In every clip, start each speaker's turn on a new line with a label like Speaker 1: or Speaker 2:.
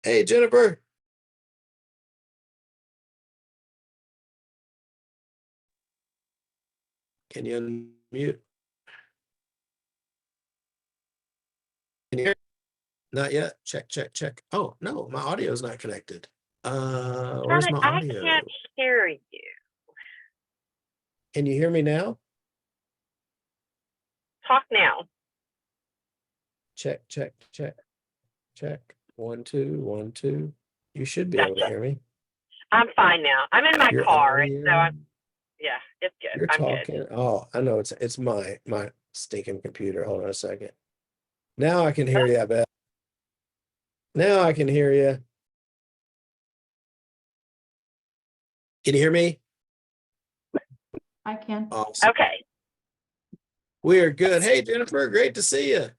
Speaker 1: Hey, Jennifer. Can you unmute? Can you hear? Not yet. Check, check, check. Oh, no, my audio is not connected. Where's my
Speaker 2: I
Speaker 1: audio?
Speaker 2: can't hear you.
Speaker 1: Can you hear me now?
Speaker 2: Talk now.
Speaker 1: Check, check, check, check. 1, 2, 1, 2. You should be able to
Speaker 2: Gotcha.
Speaker 1: hear me.
Speaker 2: I'm fine now. I'm in my
Speaker 1: Your
Speaker 2: car, and so
Speaker 1: audio.
Speaker 2: yeah, it's good.
Speaker 1: You're
Speaker 2: I'm good.
Speaker 1: talking. Oh, I know it's my stinking computer. Hold on a second. Now I can hear you, I bet. Now I can hear you. Can you hear me?
Speaker 3: I can.
Speaker 1: Awesome.
Speaker 2: Okay.
Speaker 1: We are good. Hey, Jennifer, great to see you.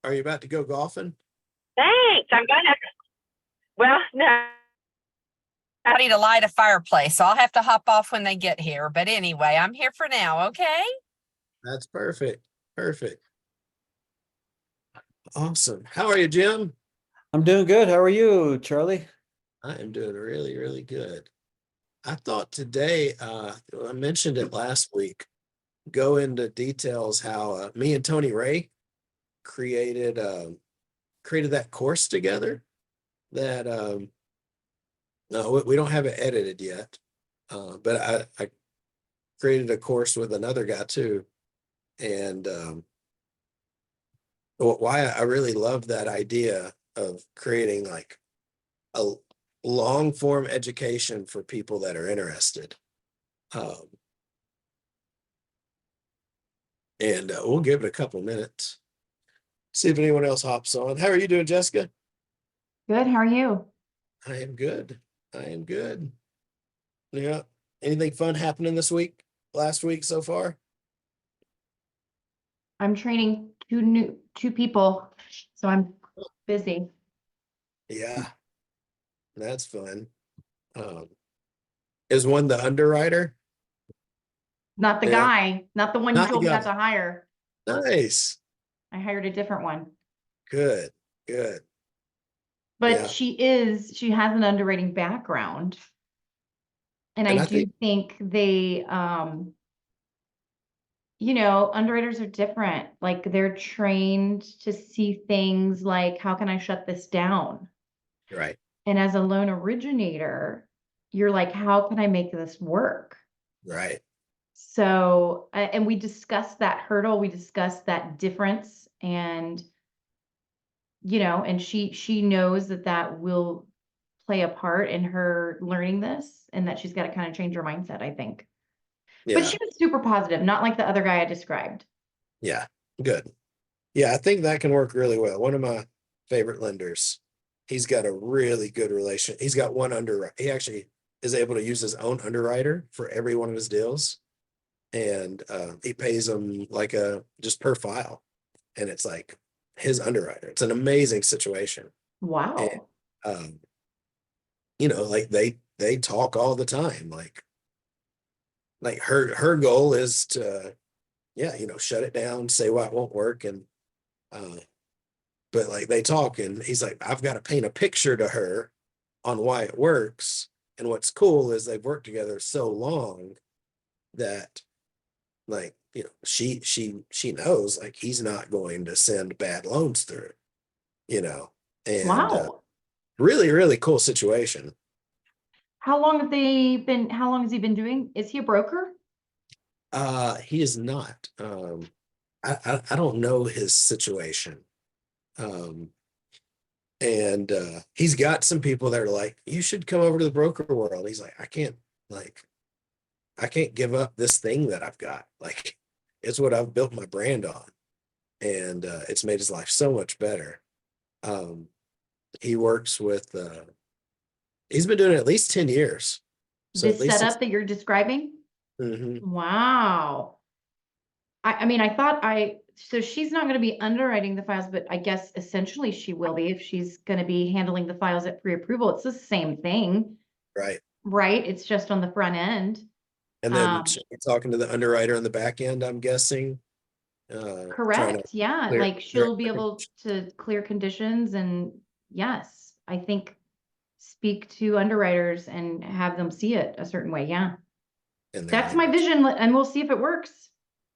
Speaker 1: Are you about to go golfing?
Speaker 2: Thanks. I'm gonna. Well, no.
Speaker 4: Ready to light a fireplace, so I'll have to hop off when they get here. But anyway, I'm here for now, okay?
Speaker 1: That's perfect. Perfect. Awesome. How are you, Jim?
Speaker 5: I'm doing good. How are you, Charlie?
Speaker 1: I am doing really, really good. I thought today, I mentioned it last week, go into details how me and Tony Ray created that course together that no, we don't have it edited yet. But I created a course with another guy too. And why I really love that idea of creating like a long form education for people that are interested. And we'll give it a couple minutes. See if anyone else hops on. How are you doing, Jessica?
Speaker 3: Good. How are you?
Speaker 1: I am good. I am good. Yeah. Anything fun happening this week? Last week so far?
Speaker 3: I'm training two people, so I'm busy.
Speaker 1: Yeah. That's fun. Is one the underwriter?
Speaker 3: Not the
Speaker 1: Yeah.
Speaker 3: guy, not the one you
Speaker 1: Not the
Speaker 3: told me not
Speaker 1: guy.
Speaker 3: to hire.
Speaker 1: Nice.
Speaker 3: I hired a different one.
Speaker 1: Good. Good.
Speaker 3: But
Speaker 1: Yeah.
Speaker 3: she has an underwriting background. And
Speaker 1: And
Speaker 3: I
Speaker 1: I
Speaker 3: do
Speaker 1: think
Speaker 3: think they underwriters are different. Like they're trained to see things like, how can I shut this down?
Speaker 1: right.
Speaker 3: And as a loan originator, you're like, how can I make this work?
Speaker 1: Right.
Speaker 3: So, and we discussed that hurdle, we discussed that difference, and and she knows that will play a part in her learning this, and that she's got to kind of change her mindset, I think. But
Speaker 1: Yeah.
Speaker 3: she was super positive, not like the other guy I described.
Speaker 1: Yeah. Good. Yeah, I think that can work really well. One of my favorite lenders, he's got a really good relation. He's got one underwriter. He actually is able to use his own underwriter for every one of his deals. And he pays them like just per file. And it's like his underwriter. It's an amazing situation. And
Speaker 3: Wow.
Speaker 1: like they talk all the time. Like her goal is to shut it down, say why it won't work. And but like they talk, and he's like, I've got to paint a picture to her on why it works. And what's cool is they've worked together so long that like, she knows like he's not going to send bad loans through, and
Speaker 3: Wow.
Speaker 1: really, really cool situation.
Speaker 3: How long has he been doing? Is he a broker?
Speaker 1: He is not. I don't know his situation. And he's got some people that are like, you should come over to the broker world. He's like, I can't give up this thing that I've got. Like, it's what I've built my brand on. And it's made his life so much better. He works with, he's been doing it at least 10 years. So
Speaker 3: This
Speaker 1: at least
Speaker 3: setup that you're describing?
Speaker 1: Mhm.
Speaker 3: Wow. I mean, so she's not going to be underwriting the files, but I guess essentially she will be if she's going to be handling the files at pre-approval. It's the same thing,
Speaker 1: Right.
Speaker 3: right? It's just on the front end.
Speaker 1: And then talking to the underwriter on the back end, I'm guessing. trying to
Speaker 3: Correct, yeah,
Speaker 1: clear-
Speaker 3: like she'll be able to clear conditions and yes, I think speak to underwriters and have them see it a certain way, yeah.
Speaker 1: and then,
Speaker 3: That's
Speaker 1: you
Speaker 3: my
Speaker 1: know,
Speaker 3: vision and we'll see if it works.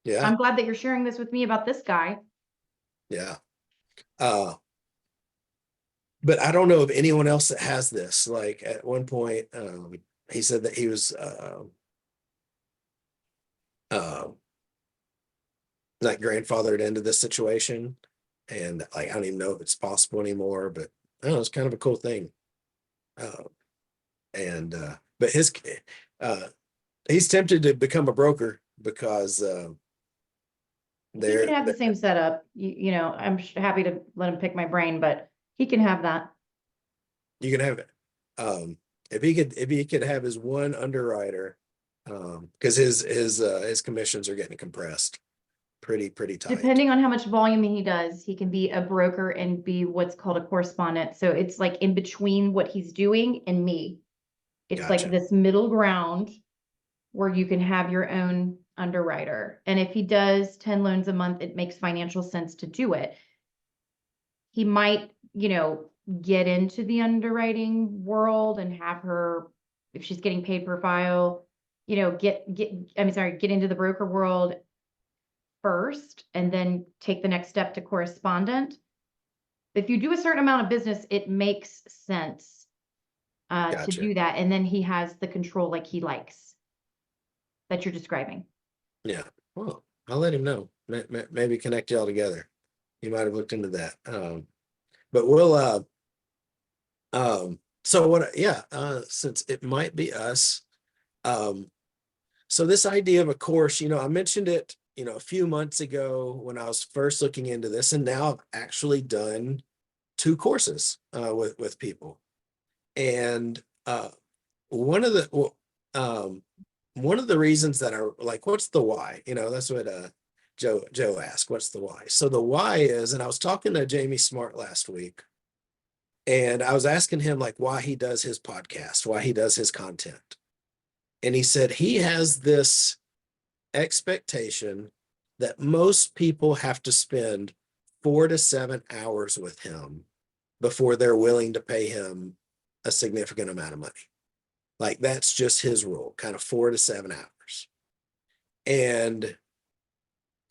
Speaker 1: yeah,
Speaker 3: I'm glad that you're sharing this with me about this guy.
Speaker 1: yeah. But I don't know of anyone else that has this. Like at one point, he said that he was like grandfathered into this situation, and like I don't even know if it's possible anymore. But I don't know, it's kind of a cool thing. But he's tempted to become a broker because
Speaker 3: He
Speaker 1: they're
Speaker 3: can have the same setup, you know, I'm happy to let him pick my brain, but he can have that.
Speaker 1: you can have it. If he could have his one underwriter, because his commissions are getting compressed pretty tight.
Speaker 3: Depending on how much volume he does, he can be a broker and be what's called a correspondent. So it's like in between what he's doing and me. It's
Speaker 1: Gotcha.
Speaker 3: like this middle ground where you can have your own underwriter. And if he does 10 loans a month, it makes financial sense to do it. He might, you know, get into the underwriting world and have her, if she's getting paid per file, you know, get into the broker world first and then take the next step to correspondent. If you do a certain amount of business, it makes sense to
Speaker 1: Gotcha.
Speaker 3: do that. And then he has the control like he likes that you're describing.
Speaker 1: Yeah. Well, I'll let him know. Maybe connect y'all together. You might have looked into that. But we'll so what, yeah, since it might be us, so this idea of a course, you know, I mentioned it, you know, a few months ago when I was first looking into this, and now I've actually done 2 courses with people. And one of the reasons that are like, what's the why? You know, that's what Joe asked, what's the why? So the why is, and I was talking to Jamie Smart last week, and I was asking him like why he does his podcast, why he does his content. And he said he has this expectation that most people have to spend 4 to 7 hours with him before they're willing to pay him a significant amount of money. Like that's just his rule, kind of 4 to 7 hours. And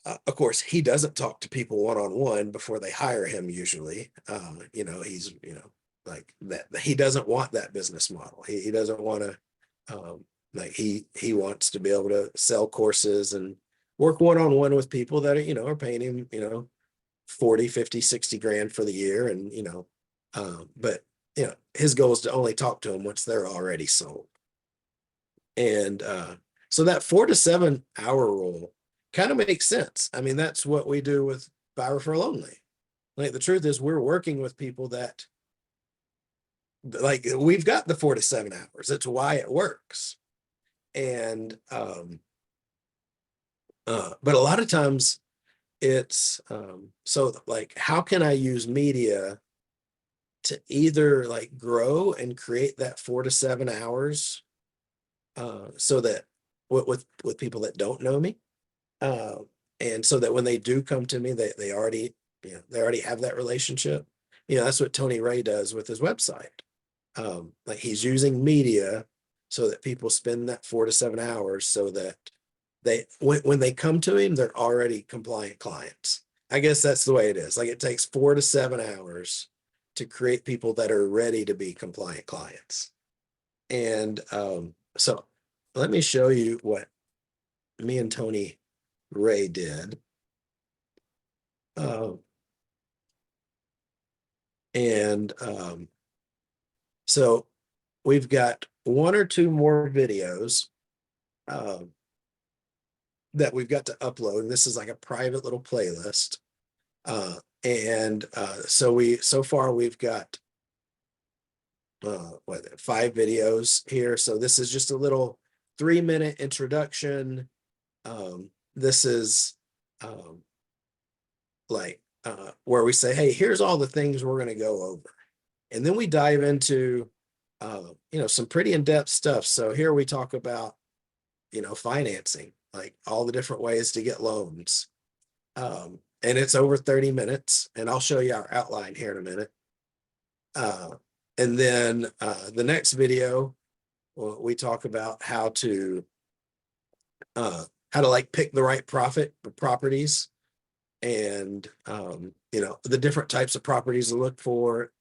Speaker 1: of course, he doesn't talk to people one-on-one before they hire him usually. You know, he's, you know, like that. He doesn't want that business model. He doesn't want to, like he wants to be able to sell courses and work one-on-one with people that are, you know, are paying him, you know, 40, 50, 60 grand for the year. And, you know, but, you know, his goal is to only talk to them once they're already sold. And so that 4 to 7 hour rule kind of makes sense. I mean, that's what we do with Buy Referral Only. Like the truth is we're working with people that like we've got the 4 to 7 hours. That's why it works. And but a lot of times it's so like how can I use media to either like grow and create that 4 to 7 hours so that with people that don't know me, and so that when they do come to me, they already, you know, they already have that relationship. You know, that's what Tony Ray does with his website. Like he's using media so that people spend that 4 to 7 hours so that they when they come to him, they're already compliant clients. I guess that's the way it is. Like it takes 4 to 7 hours to create people that are ready to be compliant clients. And so let me show you what me and Tony Ray did. So we've got 1 or 2 more videos that we've got to upload. And this is like a private little playlist. So far we've got 5 videos here. So this is just a little 3-minute introduction. This is where we say, hey, here's all the things we're going to go over. And then we dive into, you know, some pretty in-depth stuff. So here we talk about, you know, financing, like all the different ways to get loans. And it's over 30 minutes, and I'll show you our outline here in a minute. And then the next video, we talk about how to like pick the right properties, and you know, the different types of properties to look for,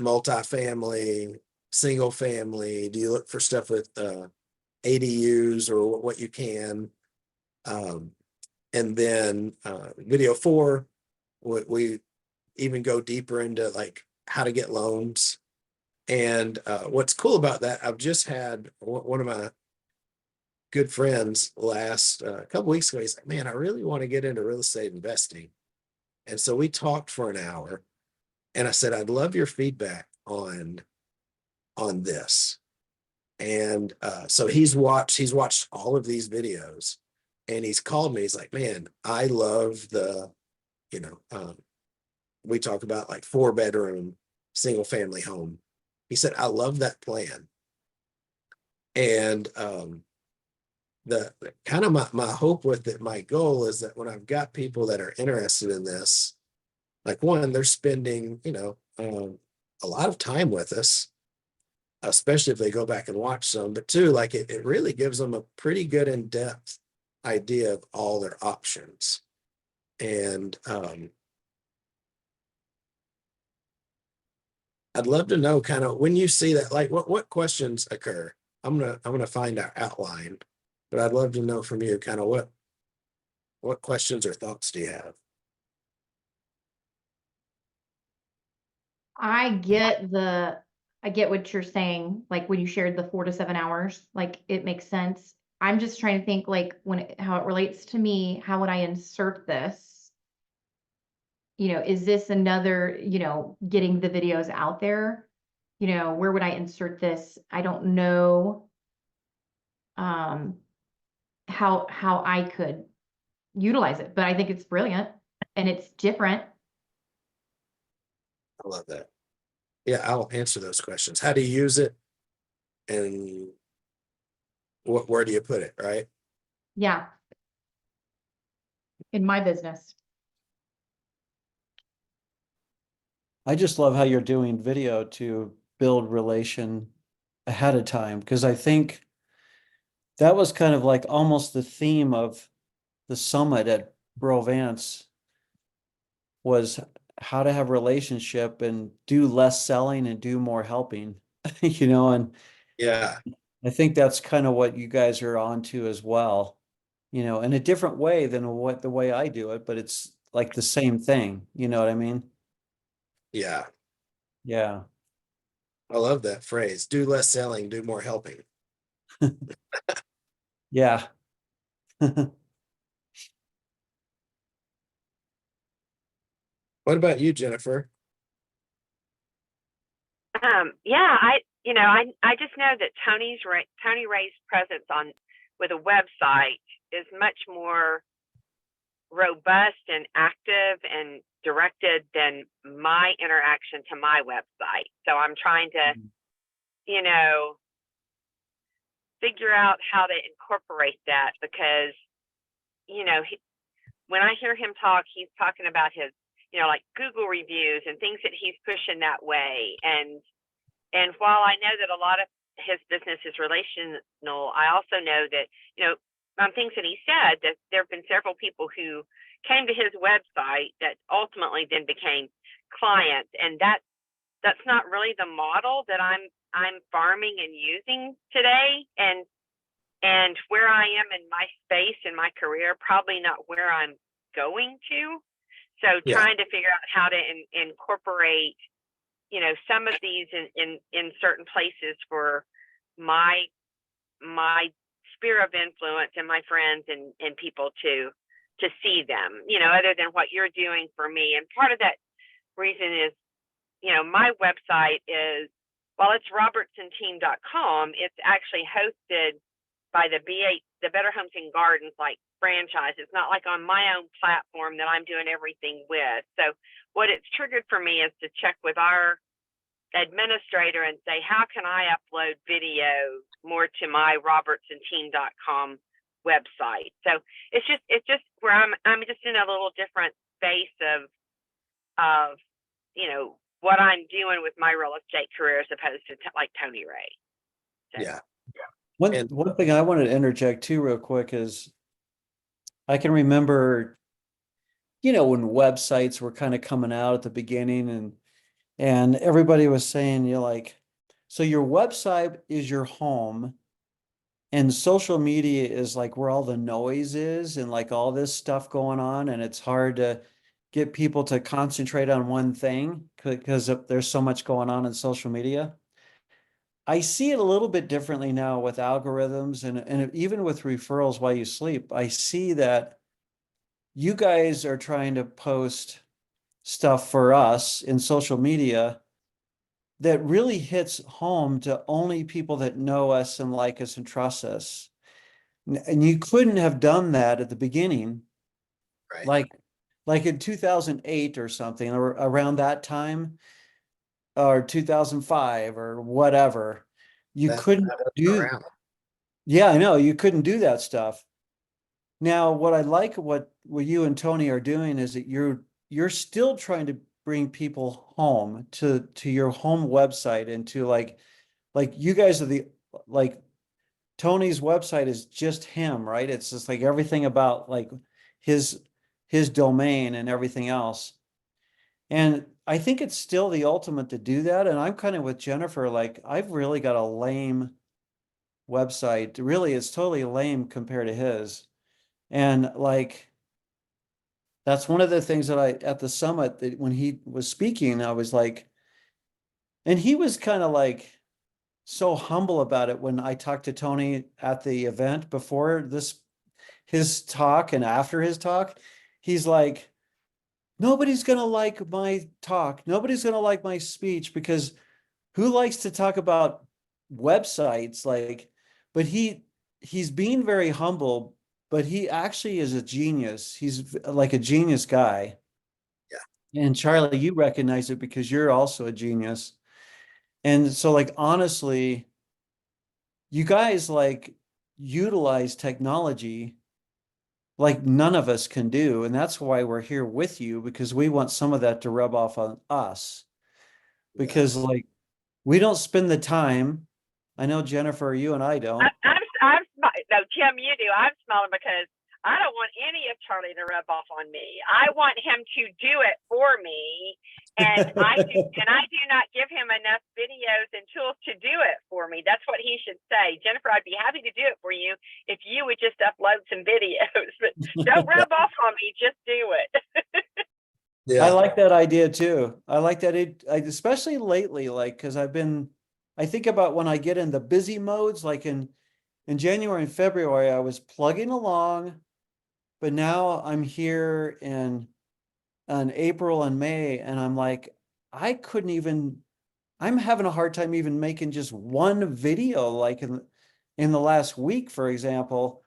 Speaker 1: multifamily, single family. Do you look for stuff with ADUs or what you can? And then video 4, we even go deeper into like how to get loans. And what's cool about that, I've just had one of my good friends last couple weeks ago. He's like, man, I really want to get into real estate investing. And so we talked for an hour, and I said, I'd love your feedback on this. And so he's watched all of these videos, and he's called me. He's like, man, I love the, you know, we talk about like 4-bedroom single family home. He said, I love that plan. And the kind of my hope with it, my goal is that when I've got people that are interested in this, like, one, they're spending, you know, a lot of time with us, especially if they go back and watch some, but 2, like it really gives them a pretty good in-depth idea of all their options. And I'd love to know kind of when you see that, like what questions occur. I'm gonna find our outline, but I'd love to know from you kind of what questions or thoughts do you have?
Speaker 3: I get what you're saying, like when you shared the 4 to 7 hours, like it makes sense. I'm just trying to think like how it relates to me, how would I insert this? You know, is this another, you know, getting the videos out there? You know, where would I insert this? I don't know how I could utilize it, but I think it's brilliant and it's different.
Speaker 1: I love that. Yeah, I'll answer those questions. How do you use it, and where do you put it, right?
Speaker 3: Yeah. In my business.
Speaker 5: I just love how you're doing video to build relation ahead of time, because I think that was kind of like almost the theme of the summit at Bro Vance, was how to have relationship and do less selling and do more helping, you know, and
Speaker 1: Yeah,
Speaker 5: I think that's kind of what you guys are onto as well, you know, in a different way than the way I do it, but it's like the same thing, you know what I mean?
Speaker 1: yeah.
Speaker 5: Yeah.
Speaker 1: I love that phrase. Do less selling, do more helping.
Speaker 5: Yeah.
Speaker 1: What about you, Jennifer?
Speaker 2: Yeah, I just know that Tony Ray's presence with a website is much more robust and active and directed than my interaction to my website. So I'm trying to, you know, figure out how to incorporate that, because, you know, when I hear him talk, he's talking about his, you know, like Google reviews and things that he's pushing that way. And while I know that a lot of his business is relational, I also know that, you know, on things that he said, that there have been several people who came to his website that ultimately then became clients. And that's not really the model that I'm farming and using today. And where I am in my space in my career, probably not where I'm going to. So trying to figure out how to incorporate, you know, some of these in certain places for my sphere of influence and my friends and people to see them, you know, other than what you're doing for me. And part of that reason is, you know, my website is, while it's robertsonteam.com, it's actually hosted by the Better Homes and Gardens like franchise. It's not like on my own platform that I'm doing everything with. So what it's triggered for me is to check with our administrator and say, how can I upload videos more to my robertsonteam.com website. So it's just where I'm just in a little different space of, you know, what I'm doing with my real estate career as opposed to like Tony Ray. So,
Speaker 1: Yeah.
Speaker 5: One thing I wanted to interject too real quick is I can remember, you know, when websites were kind of coming out at the beginning and everybody was saying, you're like, so your website is your home and social media is like where all the noise is and like all this stuff going on, and it's hard to get people to concentrate on one thing because there's so much going on in social media. I see it a little bit differently now with algorithms and even with referrals while you sleep. I see that you guys are trying to post stuff for us in social media that really hits home to only people that know us and like us and trust us. And you couldn't have done that at the beginning,
Speaker 1: Right.
Speaker 5: like in 2008 or something, or around that time, or 2005 or whatever. You couldn't
Speaker 1: That wasn't
Speaker 5: do,
Speaker 1: around.
Speaker 5: yeah, I know, you couldn't do that stuff. Now, what I like what you and Tony are doing is that you're still trying to bring people home to your home website and to like you guys are the like Tony's website is just him, right? It's just like everything about like his domain and everything else. And I think it's still the ultimate to do that. And I'm kind of with Jennifer, like I've really got a lame website. Really, it's totally lame compared to his. And like that's one of the things that I at the summit that when he was speaking, I was like, and he was kind of like so humble about it when I talked to Tony at the event before this his talk and after his talk. He's like, nobody's gonna like my talk, nobody's gonna like my speech because who likes to talk about websites? Like, but he's being very humble, but he actually is a genius. He's like a genius guy.
Speaker 1: Yeah.
Speaker 5: And Charlie, you recognize it because you're also a genius. And so like honestly, you guys like utilize technology like none of us can do. And that's why we're here with you, because we want some of that to rub off on us. Because like we don't spend the time. I know Jennifer, you and I don't.
Speaker 2: No, Tim, you do. I'm smiling because I don't want any of Charlie to rub off on me. I want him to do it for me. And I do not give him enough videos and tools to do it for me. That's what he should say. Jennifer, I'd be happy to do it for you if you would just upload some videos. But don't rub off on me. Just do it.
Speaker 1: Yeah.
Speaker 5: I like that idea too. I like that especially lately, like because I think about when I get in the busy modes, like in January and February, I was plugging along, but now I'm here in April and May, and I'm like, I'm having a hard time even making just one video, like in the last week, for example.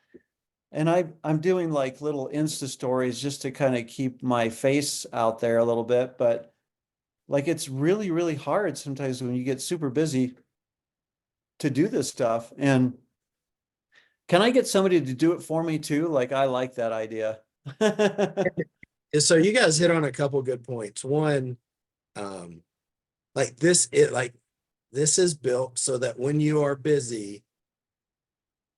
Speaker 5: And I'm doing like little Insta stories just to kind of keep my face out there a little bit, but like it's really, really hard sometimes when you get super busy to do this stuff. And can I get somebody to do it for me too? Like I like that idea.
Speaker 1: So you guys hit on a couple good points. One, like this is built so that when you are busy,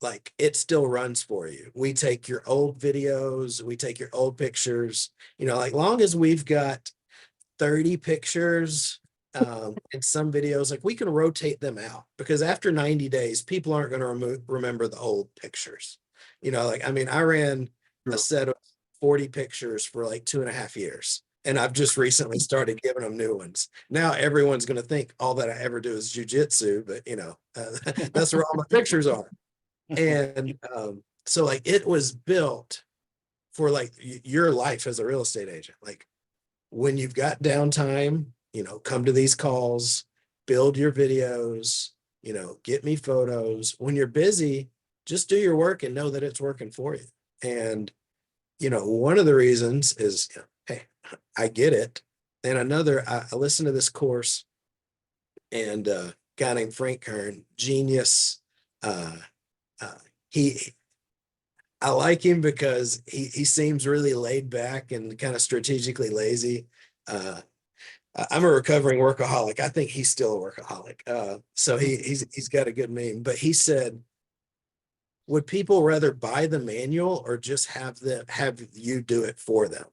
Speaker 1: like it still runs for you. We take your old videos, we take your old pictures, you know, like long as we've got 30 pictures and some videos, like we can rotate them out because after 90 days, people aren't going to remember the old pictures. You know, like, I mean, I ran a set of 40 pictures for like 2.5 years. And I've just recently started giving them new ones. Now everyone's going to think all that I ever do is jujitsu, but you know, that's where all my pictures are. And so like it was built for like your life as a real estate agent. Like when you've got downtime, you know, come to these calls, build your videos, you know, get me photos. When you're busy, just do your work and know that it's working for you. And, you know, one of the reasons is, you know, hey, I get it. And another, I listened to this course and a guy named Frank Kern, genius, he I like him because he seems really laid back and kind of strategically lazy. I'm a recovering workaholic. I think he's still a workaholic. So he's got a good meme. But he said, would people rather buy the manual or just have you do it for them?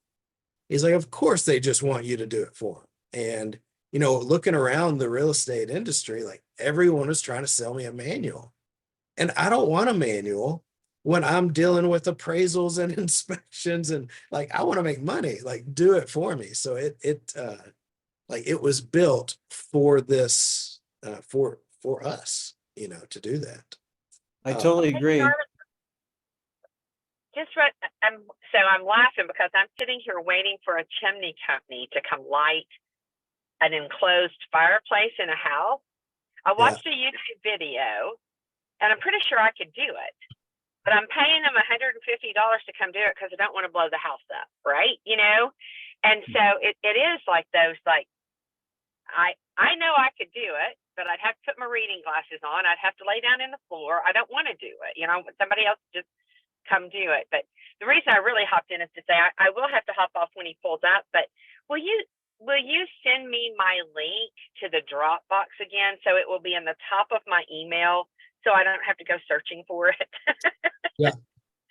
Speaker 1: He's like, of course they just want you to do it for them. And you know, looking around the real estate industry, like everyone is trying to sell me a manual. And I don't want a manual when I'm dealing with appraisals and inspections, and like I want to make money, like do it for me. So like it was built for this for us, you know, to do that.
Speaker 5: I totally agree.
Speaker 2: Just what I'm laughing because I'm sitting here waiting for a chimney company to come light an enclosed fireplace in a house. I watched a YouTube video and I'm pretty sure I could do it, but I'm paying them $150 to come do it because I don't want to blow the house up, right? You know? And so it is like those, like, I know I could do it, but I'd have to put my reading glasses on. I'd have to lay down in the floor. I don't want to do it. You know, I want somebody else to just come do it. But the reason I really hopped in is to say I will have to hop off when he pulls up, but will you send me my link to the Dropbox again so it will be in the top of my email so I don't have to go searching for it?
Speaker 1: Yeah.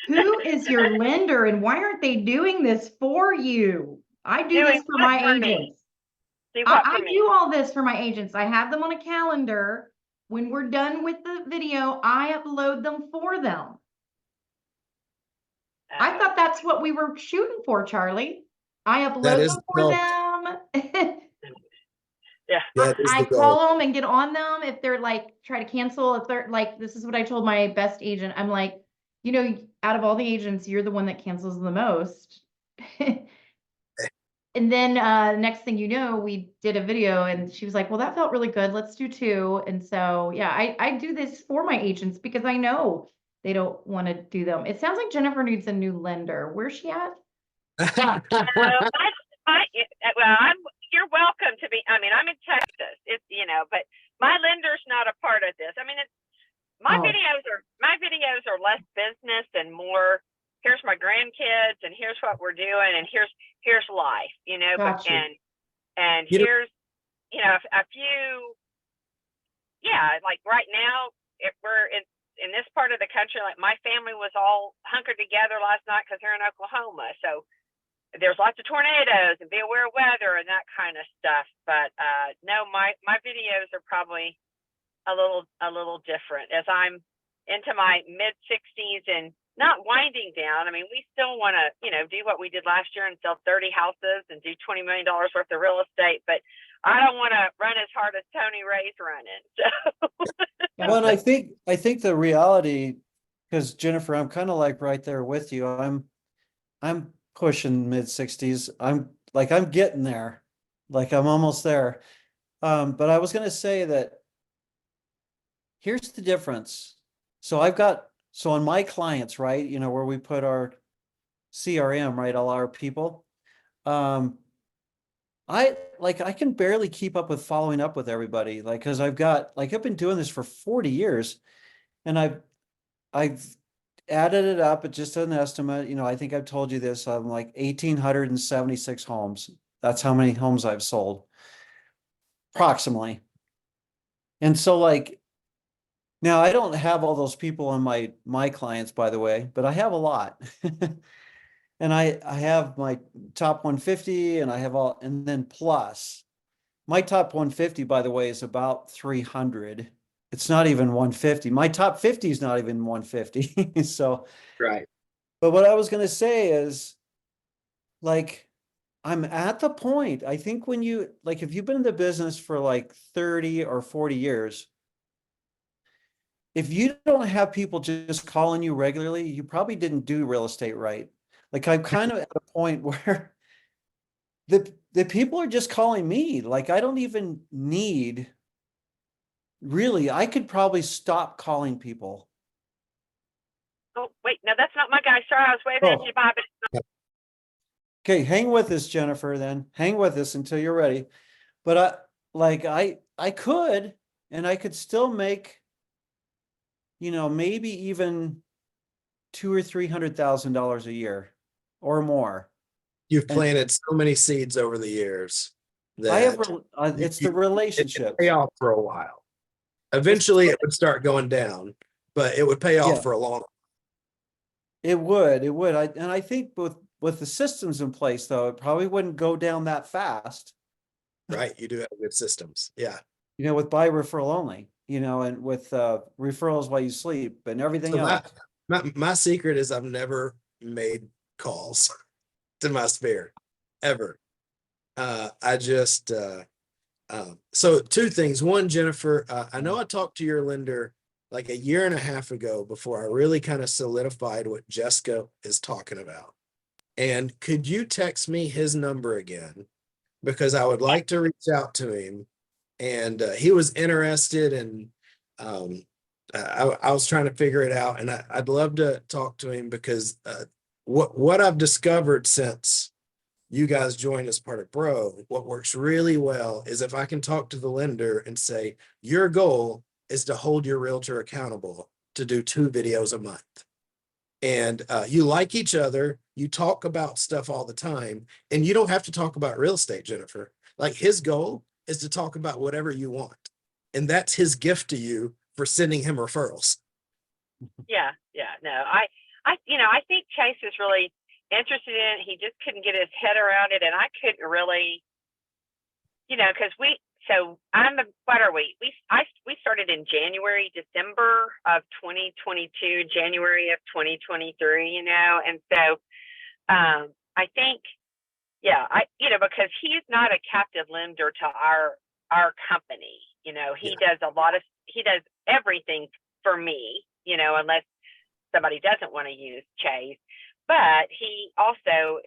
Speaker 3: Who is your lender and why aren't they doing this for you? I do this for my agents. I do all this for my agents. I have them on a calendar. When we're done with the video, I upload them for them. I thought that's what we were shooting for, Charlie. I upload them for them.
Speaker 2: Yeah.
Speaker 3: I call them and get on them if they're like, try to cancel. If they're like, this is what I told my best agent. I'm like, you know, out of all the agents, you're the one that cancels the most. And then next thing you know, we did a video and she was like, well, that felt really good. Let's do 2. And so, yeah, I do this for my agents because I know they don't want to do them. It sounds like Jennifer needs a new lender. Where's she at?
Speaker 2: You're welcome to be. I mean, I'm in Texas. It's, you know, but my lender's not a part of this. I mean, my videos are less business and more. Here's my grandkids, and here's what we're doing, and here's life, you know.
Speaker 3: Gotcha.
Speaker 2: And here's, you know, a few. Yeah, like right now, we're in this part of the country. Like my family was all hunkered together last night because they're in Oklahoma, so there's lots of tornadoes and be aware of weather and that kind of stuff. But no, my videos are probably a little different as I'm into my mid 60s and not winding down. I mean, we still want to, you know, do what we did last year and sell 30 houses and do $20 million worth of real estate, but I don't want to run as hard as Tony Ray's running. So.
Speaker 5: Well, and I think the reality, because Jennifer, I'm kind of like right there with you. I'm pushing mid 60s. I'm getting there. Like I'm almost there. But I was going to say that here's the difference. So on my clients, right, you know, where we put our CRM, right, all our people, I can barely keep up with following up with everybody, like, cause I've been doing this for 40 years and I've added it up at just an estimate, you know, I think I've told you this, I'm like 1,876 homes. That's how many homes I've sold approximately. And so like, now I don't have all those people on my clients, by the way, but I have a lot. And I have my top 150 and I have all, and then plus my top 150, by the way, is about 300. It's not even 150. My top 50 is not even 150. So,
Speaker 1: Right.
Speaker 5: But what I was going to say is like, I'm at the point, I think when you, like, if you've been in the business for like 30 or 40 years, if you don't have people just calling you regularly, you probably didn't do real estate right. Like I'm kind of at a point where the people are just calling me. Like I don't even need, really, I could probably stop calling people.
Speaker 2: Oh, wait, no, that's not my guy. Sorry, I was waving at you, Bob.
Speaker 5: Okay, hang with us, Jennifer, then. Hang with us until you're ready. But I could, and I could still make, you know, maybe even $200,000 or $300,000 a year or more.
Speaker 1: You've
Speaker 5: And
Speaker 1: planted so many seeds over the years
Speaker 5: I have,
Speaker 1: that
Speaker 5: it's the
Speaker 1: it can
Speaker 5: relationships.
Speaker 1: pay off for a while. Eventually it would start going down, but it would pay off
Speaker 5: Yeah.
Speaker 1: for a long.
Speaker 5: It would. And I think with the systems in place, though, it probably wouldn't go down that fast.
Speaker 1: Right. You do have good systems. Yeah.
Speaker 5: You know, with by referral only, you know, and with referrals while you sleep and everything
Speaker 1: So
Speaker 5: else.
Speaker 1: my secret is I've never made calls to my sphere ever. I just so two things. One, Jennifer, I know I talked to your lender like a year and a half ago before I really kind of solidified what Jessica is talking about. And could you text me his number again? Because I would like to reach out to him. And he was interested, and I was trying to figure it out, and I'd love to talk to him because what I've discovered since you guys joined as part of Bro, what works really well is if I can talk to the lender and say, your goal is to hold your realtor accountable to do 2 videos a month. And you like each other, you talk about stuff all the time, and you don't have to talk about real estate, Jennifer. Like his goal is to talk about whatever you want. And that's his gift to you for sending him referrals.
Speaker 2: Yeah. No, I think Chase is really interested in it. He just couldn't get his head around it. And I couldn't really, because what are we? We started in December of 2022, January of 2023, and so I think, because he's not a captive lender to our company. He does everything for me, unless somebody doesn't want to use Chase. But he also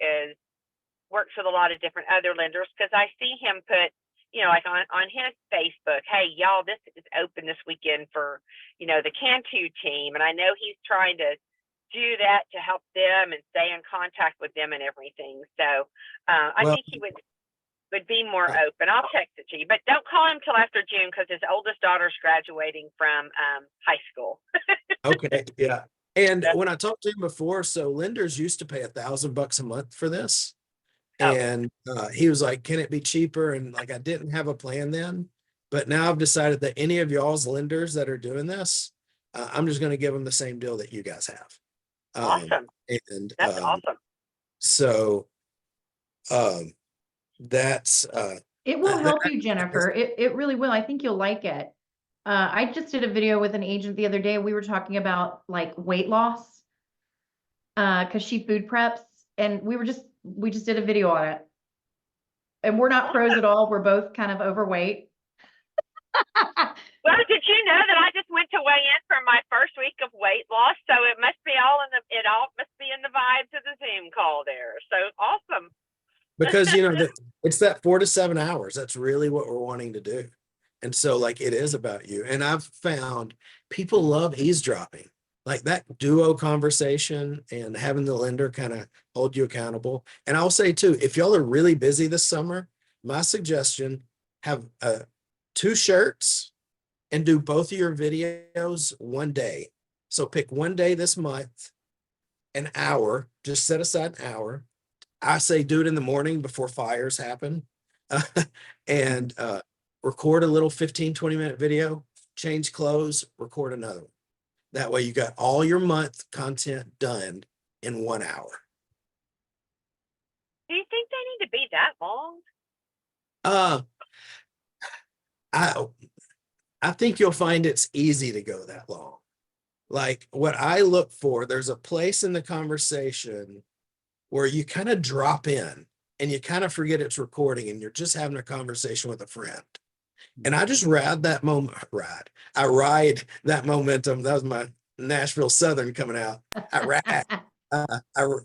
Speaker 2: works with a lot of different other lenders, because I see him put, like on his Facebook, hey, y'all, this is open this weekend for, the Cantu team. And I know he's trying to do that to help them and stay in contact with them and everything. So I think he would be more open. I'll text it to you, but don't call him till after June, because his oldest daughter's graduating from high school.
Speaker 1: Okay. Yeah. And when I talked to him before, so lenders used to pay $1,000 a month for this. And he was like, can it be cheaper? And like, I didn't have a plan then, but now I've decided that any of y'all's lenders that are doing this, I'm just going to give them the same deal that you guys have.
Speaker 2: Awesome.
Speaker 1: And
Speaker 2: that's awesome.
Speaker 1: So that's
Speaker 3: it will help you, Jennifer. It really will. I think you'll like it. I just did a video with an agent the other day. We were talking about like weight loss, because she food preps, and we just did a video on it. And we're not pros at all. We're both kind of overweight.
Speaker 2: Well, did you know that I just went to weigh in for my first week of weight loss? So it must be it all must be in the vibes of the Zoom call there. So awesome.
Speaker 1: Because it's that 4 to 7 hours. That's really what we're wanting to do. And so like it is about you. And I've found people love eavesdropping, like that duo conversation and having the lender kind of hold you accountable. And I'll say too, if y'all are really busy this summer, my suggestion, have 2 shirts and do both of your videos one day. So pick one day this month, an hour, just set aside an hour. I say do it in the morning before fires happen, and record a little 15-20 minute video, change clothes, record another one. That way you got all your month content done in 1 hour.
Speaker 2: Do you think they need to be that long?
Speaker 1: I think you'll find it's easy to go that long. Like what I look for, there's a place in the conversation where you kind of drop in and you kind of forget it's recording and you're just having a conversation with a friend. And I just ride that moment. I ride that momentum. That was my Nashville Southern coming out. I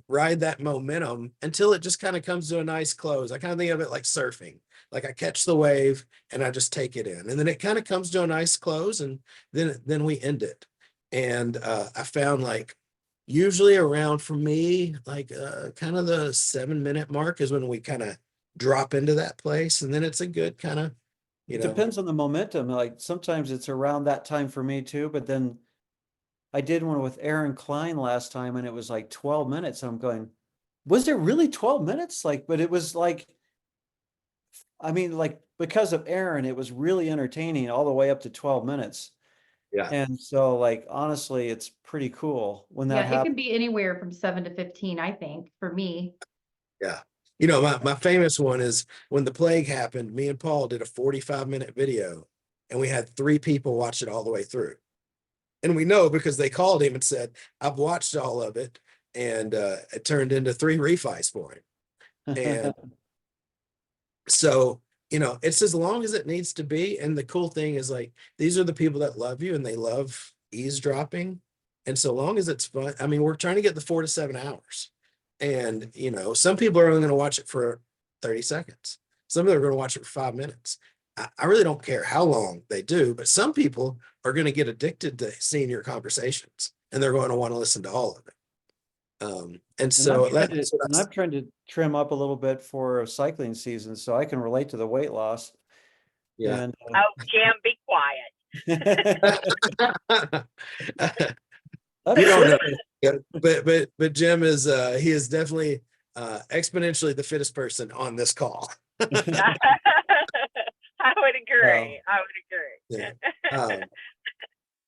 Speaker 1: ride that momentum until it just kind of comes to a nice close. I kind of think of it like surfing. Like I catch the wave and I just take it in, and then it kind of comes to a nice close, and then we end it. And I found like usually around, for me, like kind of the 7-minute mark is when we kind of drop into that place, and then it's a good kind of,
Speaker 5: It depends on the momentum. Like sometimes it's around that time for me too, but then I did one with Aaron Klein last time and it was like 12 minutes. And I'm going, was it really 12 minutes? Like, but it was like, I mean, like, because of Aaron, it was really entertaining all the way up to 12 minutes.
Speaker 1: Yeah.
Speaker 5: And so, like, honestly, it's pretty cool when that
Speaker 3: Yeah, it can
Speaker 5: happens.
Speaker 3: be anywhere from 7 to 15, I think, for me.
Speaker 1: Yeah. You know, my famous one is when the plague happened, me and Paul did a 45-minute video and we had 3 people watch it all the way through. And we know because they called him and said, I've watched all of it. And it turned into 3 refis for him. And so, you know, it's as long as it needs to be. And the cool thing is like, these are the people that love you and they love eavesdropping. And so long as it's fun, I mean, we're trying to get the 4 to 7 hours. And, you know, some people are only going to watch it for 30 seconds. Some people are going to watch it for 5 minutes. I really don't care how long they do, but some people are going to get addicted to seeing your conversations and they're going to want to listen to all of it. And so that's what
Speaker 5: I'm trying to trim up a little bit for cycling season so I can relate to the weight loss.
Speaker 1: Yeah.
Speaker 5: And,
Speaker 2: Oh, Jim, be quiet.
Speaker 5: that's
Speaker 1: You don't know.
Speaker 5: it.
Speaker 1: Yeah, but Jim is he is definitely exponentially the fittest person on this call.
Speaker 2: I would agree. I would agree.
Speaker 1: Yeah.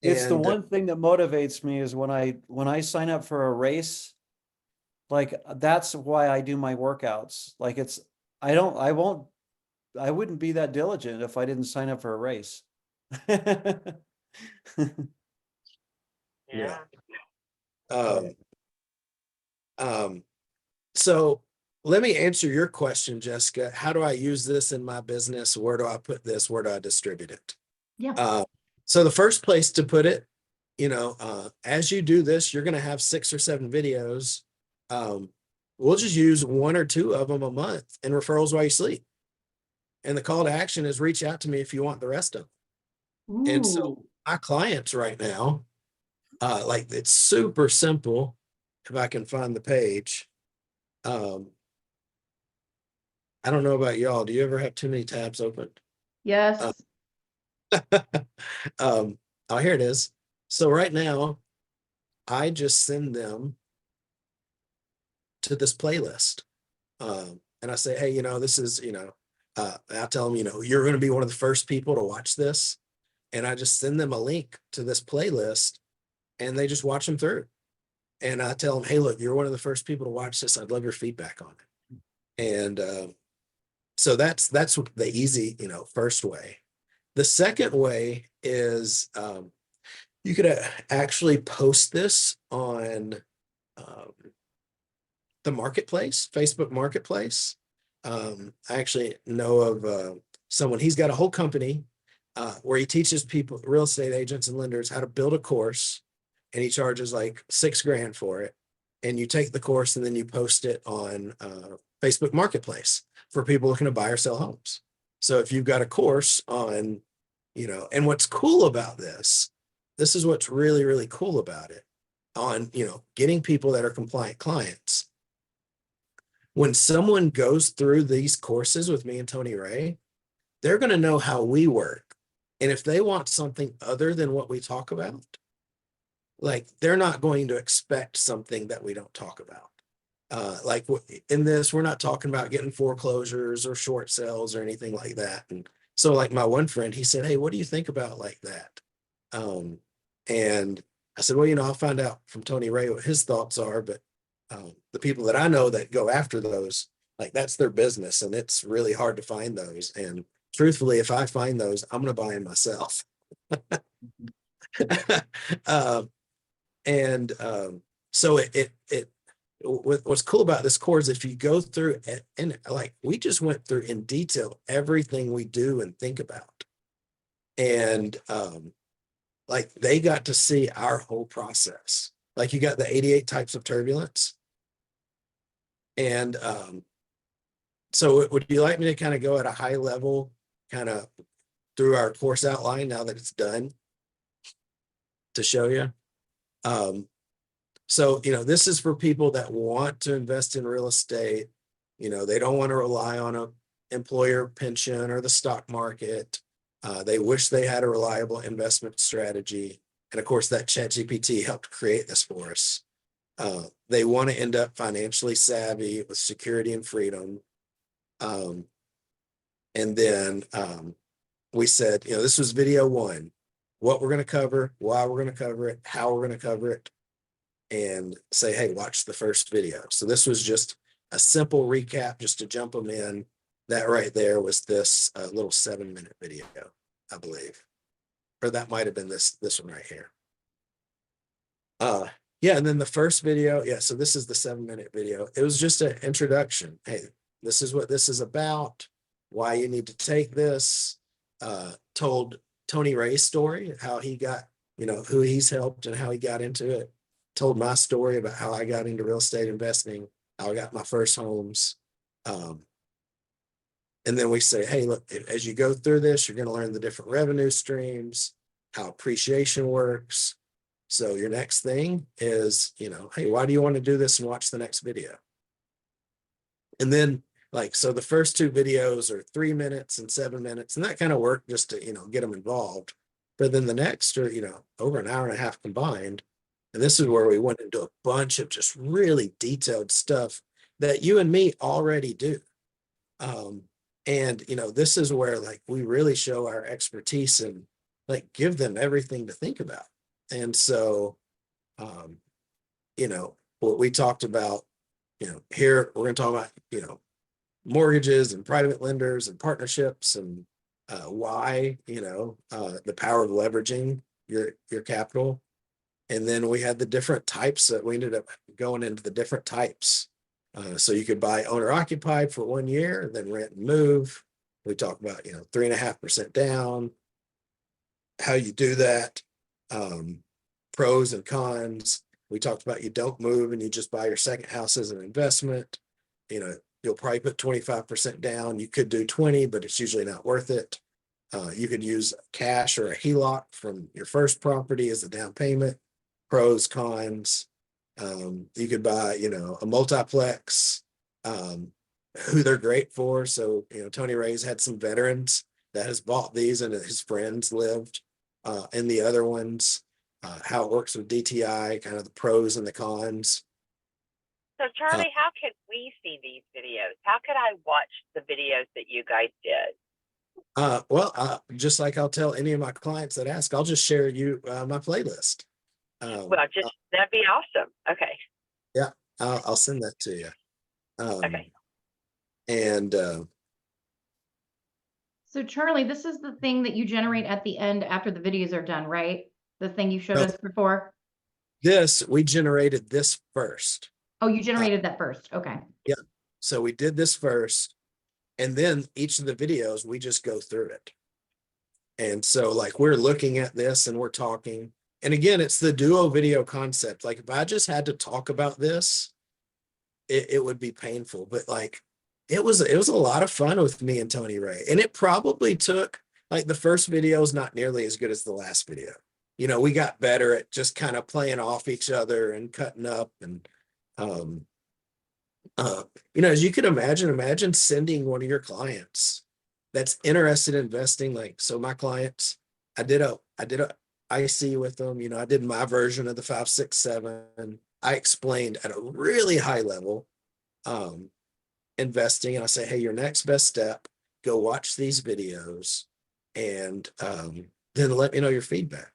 Speaker 5: It's the
Speaker 1: And,
Speaker 5: one thing that motivates me is when I sign up for a race, like that's why I do my workouts. Like I wouldn't be that diligent if I didn't sign up for a race.
Speaker 2: Yeah.
Speaker 1: So let me answer your question, Jessica. How do I use this in my business? Where do I put this? Where do I distribute it?
Speaker 3: Yeah.
Speaker 1: So the first place to put it, you know, as you do this, you're going to have 6 or 7 videos. We'll just use 1 or 2 of them a month in referrals while you sleep. And the call to action is reach out to me if you want the rest of them. And so
Speaker 3: Ooh.
Speaker 1: my clients right now, like it's super simple. If I can find the page. I don't know about y'all. Do you ever have too many tabs open?
Speaker 3: Yes.
Speaker 1: Oh, here it is. So right now, I just send them to this playlist. And I say, hey, you know, this is, you know, I tell them, you know, you're going to be one of the first people to watch this. And I just send them a link to this playlist and they just watch them through. And I tell them, hey, look, you're one of the first people to watch this. I'd love your feedback on it. And so that's the easy, you know, first way. The second way is you could actually post this on the marketplace, Facebook Marketplace. I actually know of someone, he's got a whole company where he teaches people, real estate agents and lenders, how to build a course, and he charges like $6 grand for it. And you take the course and then you post it on Facebook Marketplace for people looking to buy or sell homes. So if you've got a course on, you know, and what's cool about this is what's really, really cool about it on, you know, getting people that are compliant clients. When someone goes through these courses with me and Tony Ray, they're going to know how we work. And if they want something other than what we talk about, like they're not going to expect something that we don't talk about. Like in this, we're not talking about getting foreclosures or short sales or anything like that. And so like my one friend, he said, hey, what do you think about like that? And I said, well, you know, I'll find out from Tony Ray what his thoughts are, but the people that I know that go after those, like that's their business and it's really hard to find those. And truthfully, if I find those, I'm going to buy them myself. So what's cool about this course, if you go through and like we just went through in detail everything we do and think about, and like they got to see our whole process. Like you got the 88 types of turbulence, and so would you like me to kind of go at a high level, kind of through our course outline now that it's done, to show you? So, you know, this is for people that want to invest in real estate. You know, they don't want to rely on a employer pension or the stock market. They wish they had a reliable investment strategy. And of course, that ChatGPT helped create this for us. They want to end up financially savvy with security and freedom. And then we said, this was video 1, what we're going to cover, why we're going to cover it, how we're going to cover it, and say, hey, watch the first video. So this was just a simple recap just to jump them in. That right there was this little 7-minute video, I believe. Or that might have been this one right here. Yeah, and then the first video, so this is the 7-minute video. It was just an introduction. Hey, this is what this is about, why you need to take this. Told Tony Ray's story, how he got, who he's helped and how he got into it. Told my story about how I got into real estate investing, how I got my first homes. And then we say, hey, look, as you go through this, you're going to learn the different revenue streams, how appreciation works. So your next thing is, hey, why do you want to do this, and watch the next video? And then so the first 2 videos are 3 minutes and 7 minutes, and that kind of worked just to, get them involved. But then the next are, over an hour and a half combined. And this is where we went into a bunch of just really detailed stuff that you and me already do. And, this is where we really show our expertise and give them everything to think about. And so, what we talked about, here we're going to talk about, mortgages and private lenders and partnerships and why, the power of leveraging your capital. And then we had the different types that we ended up going into the different types. So you could buy owner occupied for 1 year, then rent and move. We talk about, 3.5% down, how you do that, pros and cons. We talked about you don't move and you just buy your second house as an investment. You'll probably put 25% down. You could do 20, but it's usually not worth it. You could use cash or a HELOC from your first property as a down payment. Pros, cons. You could buy, a multiplex, who they're great for. So, Tony Ray's had some veterans that has bought these and his friends lived in the other ones. How it works with DTI, kind of the pros and the cons.
Speaker 2: So Charlie, how could we see these videos? How could I watch the videos that you guys did?
Speaker 1: Well, just like I'll tell any of my clients that ask, I'll just share you my playlist.
Speaker 2: Well, that'd be awesome. Okay.
Speaker 1: Yeah, I'll send that to you.
Speaker 2: Okay.
Speaker 1: And
Speaker 3: So Charlie, this is the thing that you generate at the end after the videos are done, right? The thing you showed us before?
Speaker 1: we generated this first.
Speaker 3: Oh, you generated that first. Okay.
Speaker 1: Yeah. So we did this first, and then each of the videos, we just go through it. And so we're looking at this and we're talking. And again, it's the duo video concept. If I just had to talk about this, it would be painful. But it was a lot of fun with me and Tony Ray. And it probably took the first video is not nearly as good as the last video. We got better at just kind of playing off each other and cutting up. And as you can imagine sending one of your clients that's interested in investing. So my clients, I did a IC with them. I did my version of the 5, 6, 7. I explained at a really high level investing, and I say, hey, your next best step, go watch these videos, and then let me know your feedback.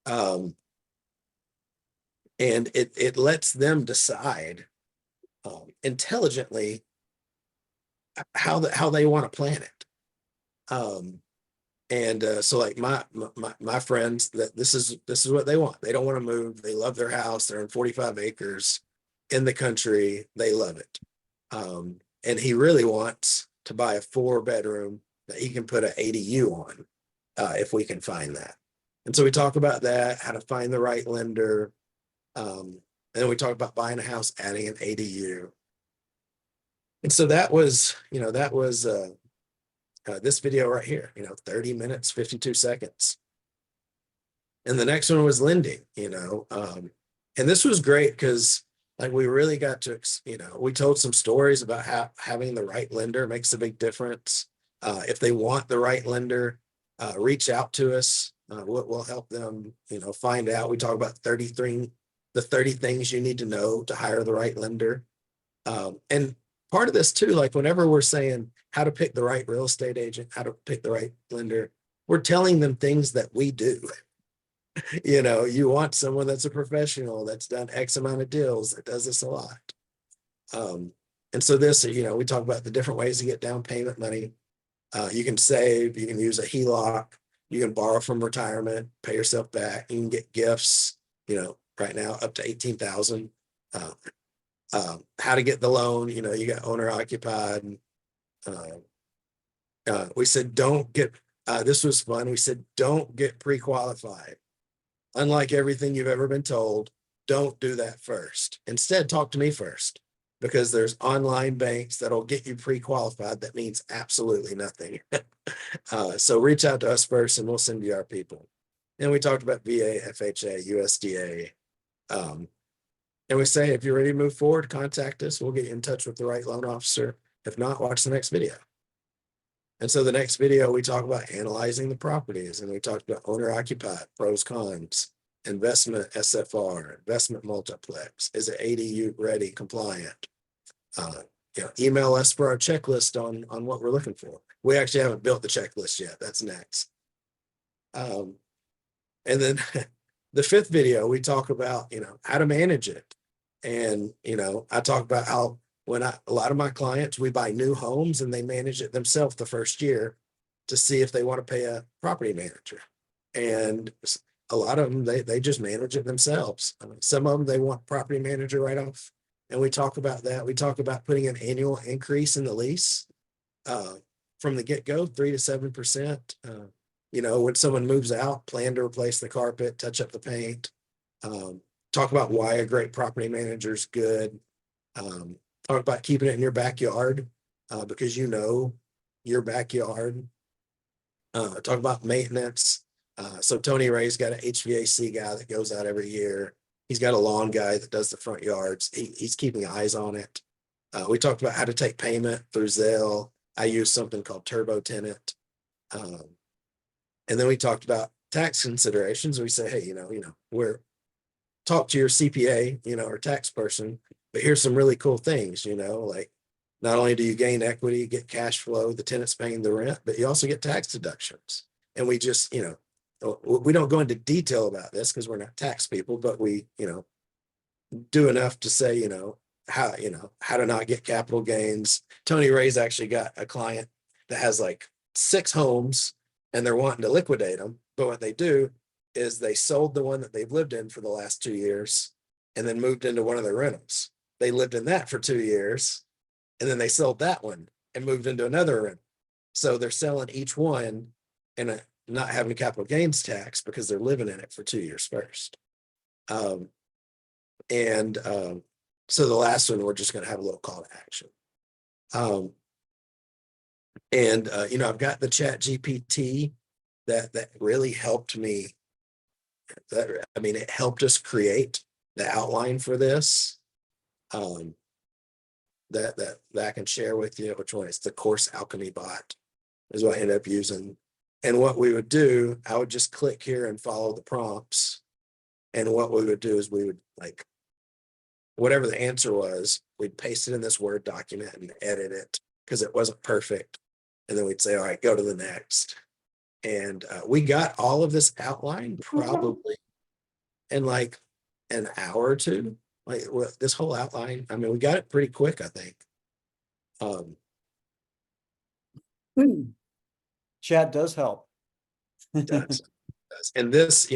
Speaker 1: And it lets them decide intelligently how they want to plan it. So my friends, that this is what they want. They don't want to move. They love their house. They're in 45 acres in the country. They love it. And he really wants to buy a 4-bedroom that he can put an ADU on, if we can find that. And so we talk about that, how to find the right lender. And then we talk about buying a house, adding an ADU. And so that was this video right here, 30 minutes, 52 seconds. And the next one was lending, and this was great because we really got to, we told some stories about how having the right lender makes a big difference. If they want the right lender, reach out to us. We'll help them, find out. We talk about the 30 things you need to know to hire the right lender. And part of this too, like whenever we're saying how to pick the right real estate agent, how to pick the right lender, we're telling them things that we do. You want someone that's a professional, that's done X amount of deals, that does this a lot. And so this, we talk about the different ways to get down payment money. You can save, you can use a HELOC, you can borrow from retirement, pay yourself back, you can get gifts, right now up to 18,000. How to get the loan, you got owner occupied. We said, don't get, this was fun. We said, don't get pre-qualified. Unlike everything you've ever been told, don't do that first. Instead, talk to me first, because there's online banks that'll get you pre-qualified. That means absolutely nothing. So reach out to us first and we'll send you our people. And we talked about VA, FHA, USDA. And we say, if you're ready to move forward, contact us. We'll get you in touch with the right loan officer. If not, watch the next video. And so the next video, we talk about analyzing the properties, and we talked about owner occupied, pros, cons, investment SFR, investment multiplex. Is it ADU ready, compliant? Email us for our checklist on what we're looking for. We actually haven't built the checklist yet. That's next. And then the fifth video, we talk about, how to manage it. And, I talk about how a lot of my clients, we buy new homes and they manage it themselves the first year to see if they want to pay a property manager. And a lot of them, they just manage it themselves. Some of them, they want property manager right off. And we talk about that. We talk about putting an annual increase in the lease from the get-go, 3 to 7%. When someone moves out, plan to replace the carpet, touch up the paint. Talk about why a great property manager is good. Talk about keeping it in your backyard because your backyard. Talk about maintenance. So Tony Ray's got an HVAC guy that goes out every year. He's got a lawn guy that does the front yards. He's keeping eyes on it. We talked about how to take payment through Zelle. I use something called Turbo Tenant. And then we talked about tax considerations. We say, hey, talk to your CPA, or tax person, but here's some really cool things, like not only do you gain equity, get cash flow, the tenant's paying the rent, but you also get tax deductions. And we just, we don't go into detail about this because we're not tax people, but we, do enough to say, how to not get capital gains. Tony Ray's actually got a client that has like 6 homes and they're wanting to liquidate them. But what they do is they sold the one that they've lived in for the last 2 years and then moved into one of their rentals. They lived in that for 2 years and then they sold that one and moved into another rental. So they're selling each one and not having capital gains tax because they're living in it for 2 years first. So the last one, we're just going to have a little call to action. I've got the Chat GPT that really helped me. It helped us create the outline for this. That I can share with you, which one is the Course Alchemy bot is what I ended up using. And what we would do, I would just click here and follow the prompts. And what we would do is we would whatever the answer was, we'd paste it in this Word document and edit it because it wasn't perfect. And then we'd say, all right, go to the next. And we got all of this outlined probably in like an hour or two. This whole outline, we got it pretty quick, I think.
Speaker 5: Chat does help.
Speaker 1: Does. And this,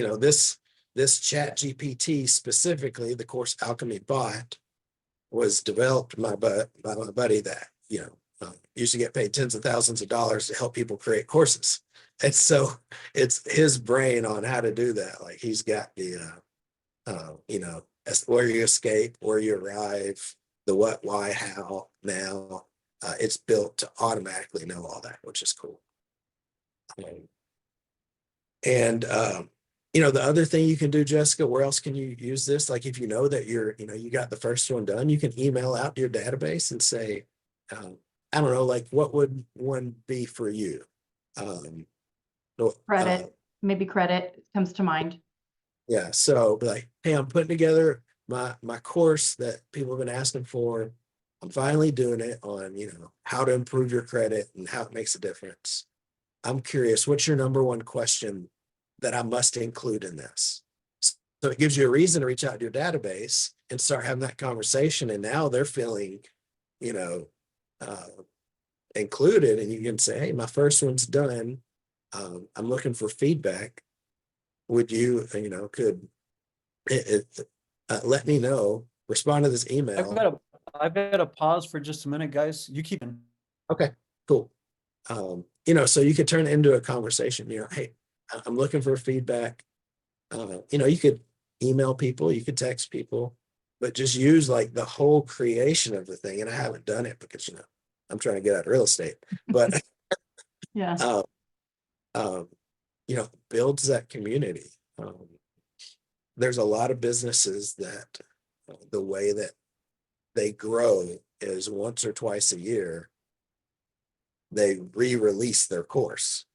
Speaker 1: this Chat GPT specifically, the Course Alchemy bot, was developed by my buddy that, used to get paid tens of thousands of dollars to help people create courses. And so it's his brain on how to do that. Like he's got the, where you escape, where you arrive, the what, why, how, now. It's built to automatically know all that, which is cool. The other thing you can do, Jessica, where else can you use this? Like if you know that you got the first one done, you can email out to your database and say, I don't know, like what would one be for you?
Speaker 3: Credit, maybe credit comes to mind.
Speaker 1: Yeah, so be like, hey, I'm putting together my course that people have been asking for. I'm finally doing it on, how to improve your credit and how it makes a difference. I'm curious, what's your number one question that I must include in this? So it gives you a reason to reach out to your database and start having that conversation. And now they're feeling, you know, included, and you can say, hey, my first one's done. I'm looking for feedback. Would you, could let me know, respond to this email.
Speaker 5: I've got to pause for just a minute, guys. You keep.
Speaker 1: Okay, cool. So you could turn it into a conversation, hey, I'm looking for feedback. You could email people, you could text people, but just use like the whole creation of the thing. And I haven't done it because, I'm trying to get out of real estate, but
Speaker 3: Yeah.
Speaker 1: Builds that community. There's a lot of businesses that the way that they grow is once or twice a year, they re-release their course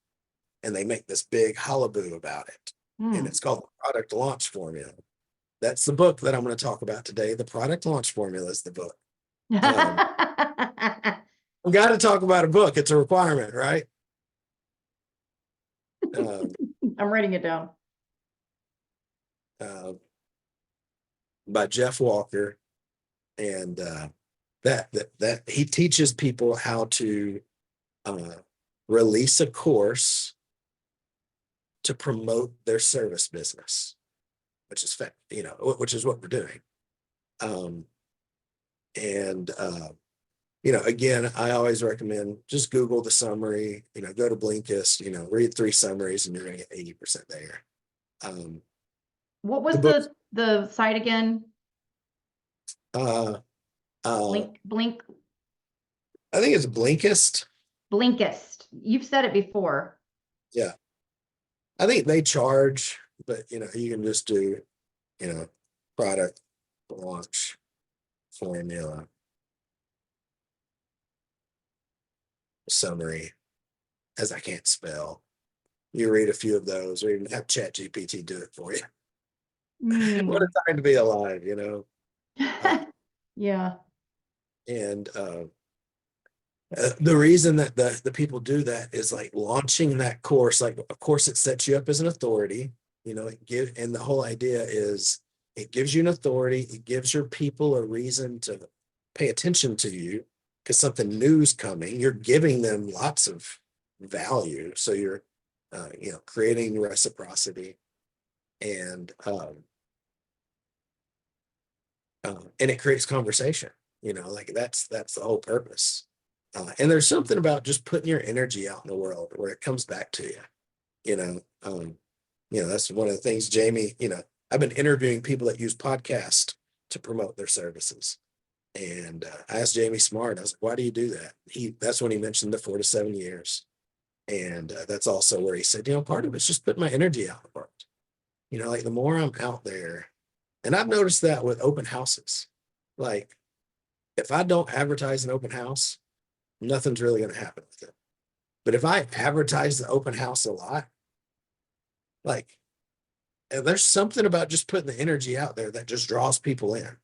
Speaker 1: and they make this big hullabaloo about it. And it's called the Product Launch Formula. That's the book that I'm going to talk about today. The Product Launch Formula is the book. I've got to talk about a book. It's a requirement, right?
Speaker 3: I'm writing it down.
Speaker 1: By Jeff Walker, and that he teaches people how to release a course to promote their service business, which is which is what we're doing. Again, I always recommend just Google the summary, go to Blinkist, read 3 summaries and you're going to get 80% there.
Speaker 3: What was the site again? Blink.
Speaker 1: I think it's Blinkist.
Speaker 3: Blinkist. You've said it before.
Speaker 1: Yeah. I think they charge, but you can just do, product launch formula summary, as I can't spell. You read a few of those, or even have ChatGPT do it for you. What a time to be alive,
Speaker 3: Yeah.
Speaker 1: And the reason that the people do that is like launching that course. Like, of course, it sets you up as an authority. And the whole idea is it gives you an authority. It gives your people a reason to pay attention to you because something new is coming. You're giving them lots of value, so you're creating reciprocity, and it creates conversation. Like that's the whole purpose. And there's something about just putting your energy out in the world where it comes back to you. That's one of the things, Jamie, I've been interviewing people that use podcasts to promote their services. And I asked Jamie Smart, I was like, why do you do that? That's when he mentioned the 4 to 7 years. And that's also where he said, part of it's just putting my energy out in the world. Like the more I'm out there, and I've noticed that with open houses, like if I don't advertise an open house, nothing's really going to happen with it. But if I advertise the open house a lot, like, and there's something about just putting the energy out there that just draws people in.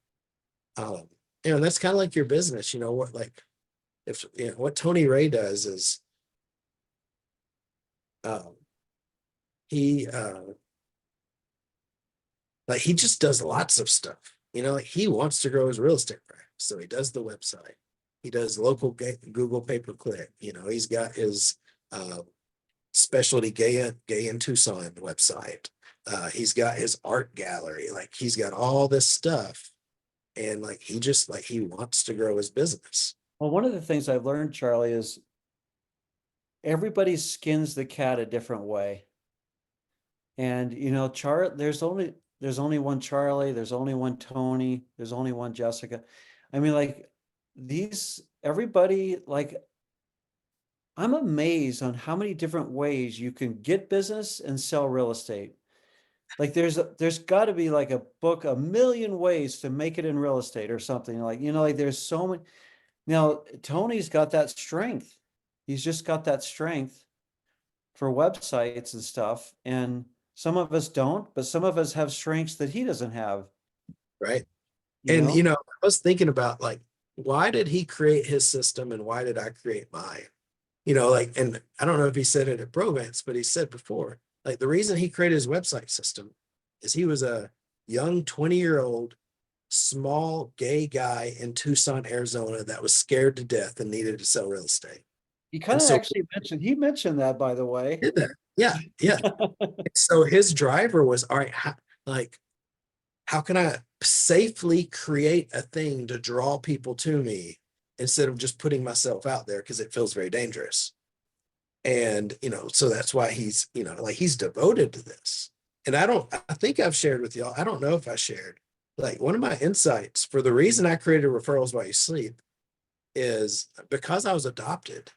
Speaker 1: That's kind of like your business, what Tony Ray does is he just does lots of stuff. He wants to grow his real estate practice, so he does the website. He does local Google pay-per-click. He's got his specialty gay in Tucson website. He's got his art gallery. Like he's got all this stuff, and he wants to grow his business.
Speaker 5: Well, one of the things I've learned, Charlie, is everybody skins the cat a different way. And there's only one Charlie, there's only one Tony, there's only one Jessica. I mean, everybody, I'm amazed on how many different ways you can get business and sell real estate. Like there's got to be like a book, 1,000,000 ways to make it in real estate or something. There's so many. Now Tony's got that strength. He's just got that strength. for websites and stuff. And some of us don't, but some of us have strengths that he doesn't have,
Speaker 1: Right.
Speaker 5: you
Speaker 1: And,
Speaker 5: know?
Speaker 1: you know, I was thinking about like, why did he create his system and why did I create mine? You know, like, and I don't know if he said it at Provence, but he said before, like the reason he created his website system is he was a young 20-year-old small gay guy in Tucson, Arizona that was scared to death and needed to sell real estate.
Speaker 5: He kind
Speaker 1: And
Speaker 5: of
Speaker 1: so
Speaker 5: actually mentioned that, by the way.
Speaker 1: he did that. Yeah, yeah. So his driver was, all right, like, how can I safely create a thing to draw people to me instead of just putting myself out there because it feels very dangerous. And, you know, so that's why he's, you know, like he's devoted to this. And I think I've shared with y'all, I don't know if I shared, like one of my insights for the reason I created Referrals While You Sleep is because I was adopted.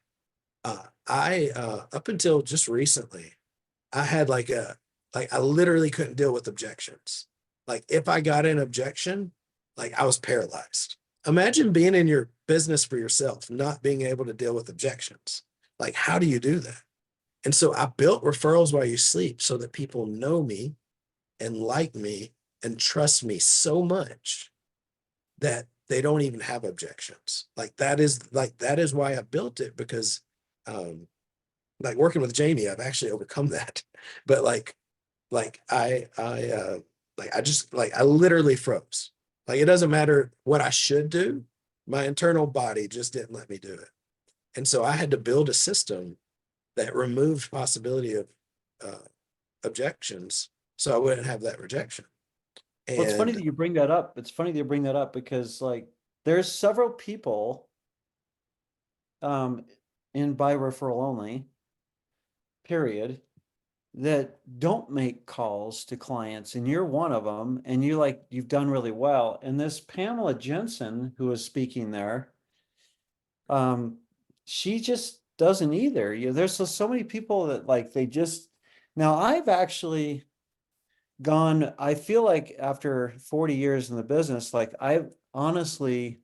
Speaker 1: Up until just recently, I had like I literally couldn't deal with objections. Like if I got an objection, like I was paralyzed. Imagine being in your business for yourself, not being able to deal with objections. Like, how do you do that? And so I built Referrals While You Sleep so that people know me and like me and trust me so much that they don't even have objections. That is why I built it, because like working with Jamie, I've actually overcome that. But I literally froze. Like it doesn't matter what I should do, my internal body just didn't let me do it. And so I had to build a system that removed possibility of objections so I wouldn't have that rejection.
Speaker 5: Well, it's funny
Speaker 1: And
Speaker 5: that you bring that up. It's funny that you bring that up because like there's several people in by referral only, period, that don't make calls to clients, and you're one of them, and you've done really well. And this Pamela Jensen, who was speaking there, she just doesn't either. You know, there's so many people that like they just now I've actually gone, I feel like after 40 years in the business, like I've honestly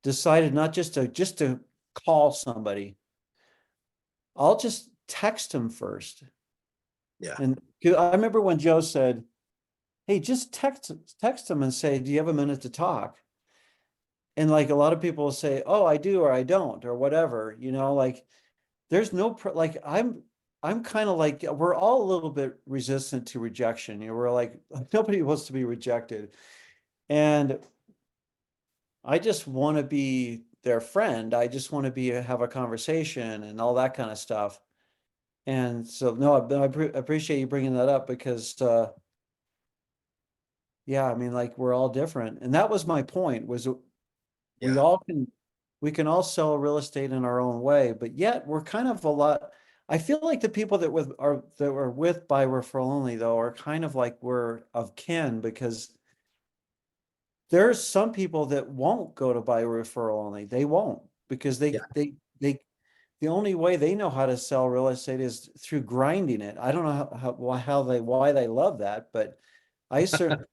Speaker 5: decided not just to call somebody. I'll just text them first.
Speaker 1: yeah,
Speaker 5: And I remember when Joe said, hey, just text them and say, do you have a minute to talk? And like a lot of people will say, oh, I do, or I don't, or whatever, you know, like there's no, like I'm kind of like, we're all a little bit resistant to rejection. You know, we're like, nobody wants to be rejected. And I just want to be their friend. I just want to have a conversation and all that kind of stuff. And so, no, I appreciate you bringing that up because, yeah, I mean, like we're all different. And that was my point was
Speaker 1: yeah,
Speaker 5: we can all sell real estate in our own way, but yet we're kind of a lot. I feel like the people that were with by referral only though are kind of like we're of kin because there's some people that won't go to by referral only. They won't because
Speaker 1: yeah.
Speaker 5: the only way they know how to sell real estate is through grinding it. I don't know why they love that, but I certainly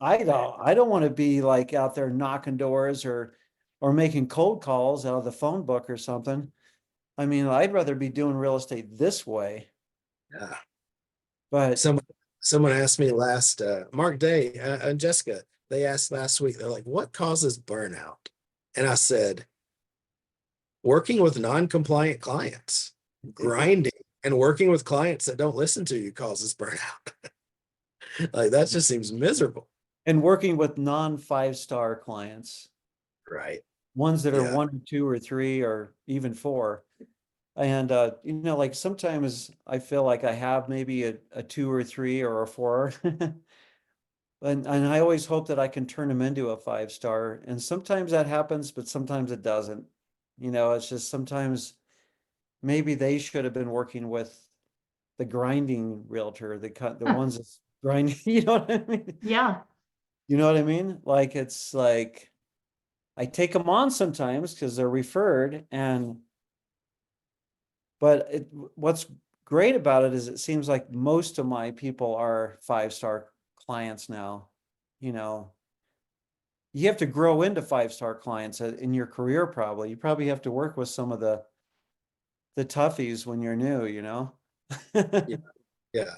Speaker 5: I don't want to be like out there knocking doors or making cold calls out of the phone book or something. I mean, I'd rather be doing real estate this way.
Speaker 1: Yeah.
Speaker 5: But
Speaker 1: Someone asked me last, Mark Day and Jessica, they asked last week, they're like, what causes burnout? And I said, working with non-compliant clients, grinding and working with clients that don't listen to you causes burnout. Like that just seems miserable.
Speaker 5: and working with non 5-star clients,
Speaker 1: Right.
Speaker 5: ones that are
Speaker 1: Yeah.
Speaker 5: 1 or 2 or 3 or even 4. And you know, like sometimes I feel like I have maybe a 2 or 3 or a 4. And I always hope that I can turn them into a 5-star. And sometimes that happens, but sometimes it doesn't. You know, it's just sometimes maybe they should have been working with the grinding realtor, the ones that's grinding, you know what I mean?
Speaker 3: Yeah.
Speaker 5: You know what I mean? Like it's like I take them on sometimes because they're referred, but what's great about it is it seems like most of my people are 5-star clients now. You know, you have to grow into 5-star clients in your career probably. You probably have to work with some of the the toughies when you're new, you know?
Speaker 1: Yeah.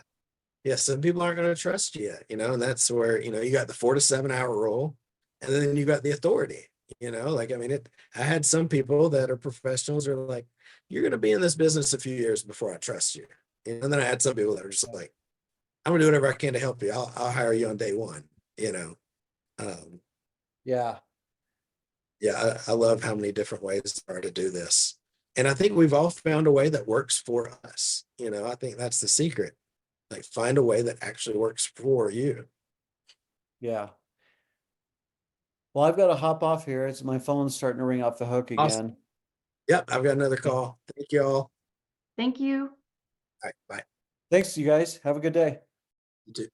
Speaker 1: Yeah. Some people aren't going to trust you yet, and that's where, you got the 4 to 7 hour rule, and then you got the authority, like, I mean, I had some people that are professionals are like, you're going to be in this business a few years before I trust you. And then I had some people that are just like, I'm gonna do whatever I can to help you. I'll hire you on day one, Um,
Speaker 5: Yeah.
Speaker 1: yeah, I love how many different ways there are to do this. And I think we've all found a way that works for us. I think that's the secret. Like, find a way that actually works for you.
Speaker 5: Yeah. Well, I've got to hop off here. It's my phone's starting to ring off the hook
Speaker 1: Awesome.
Speaker 5: again.
Speaker 1: Yep, I've got another call. Thank you all.
Speaker 3: Thank you.
Speaker 1: All right, bye.
Speaker 5: Thanks, you guys. Have a good day.
Speaker 1: You too.